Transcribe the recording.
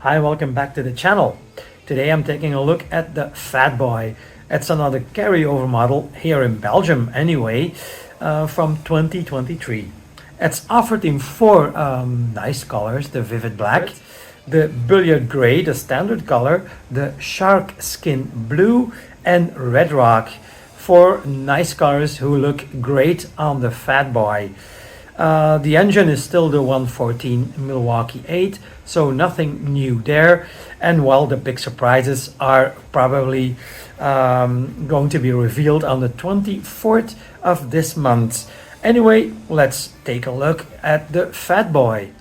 Hi, welcome back to the channel. Today I'm taking a look at the Fat Boy. It's another carryover model here in Belgium anyway, from 2023. It's offered in four nice colors: the vivid black, the billiard gray, the standard color, the shark skin blue, and red rock. Four nice colors who look great on the Fat Boy. The engine is still the 114 Milwaukee 8, so nothing new there. And well, the big surprises are probably going to be revealed on the 24th of this month. Anyway, let's take a look at the Fat Boy.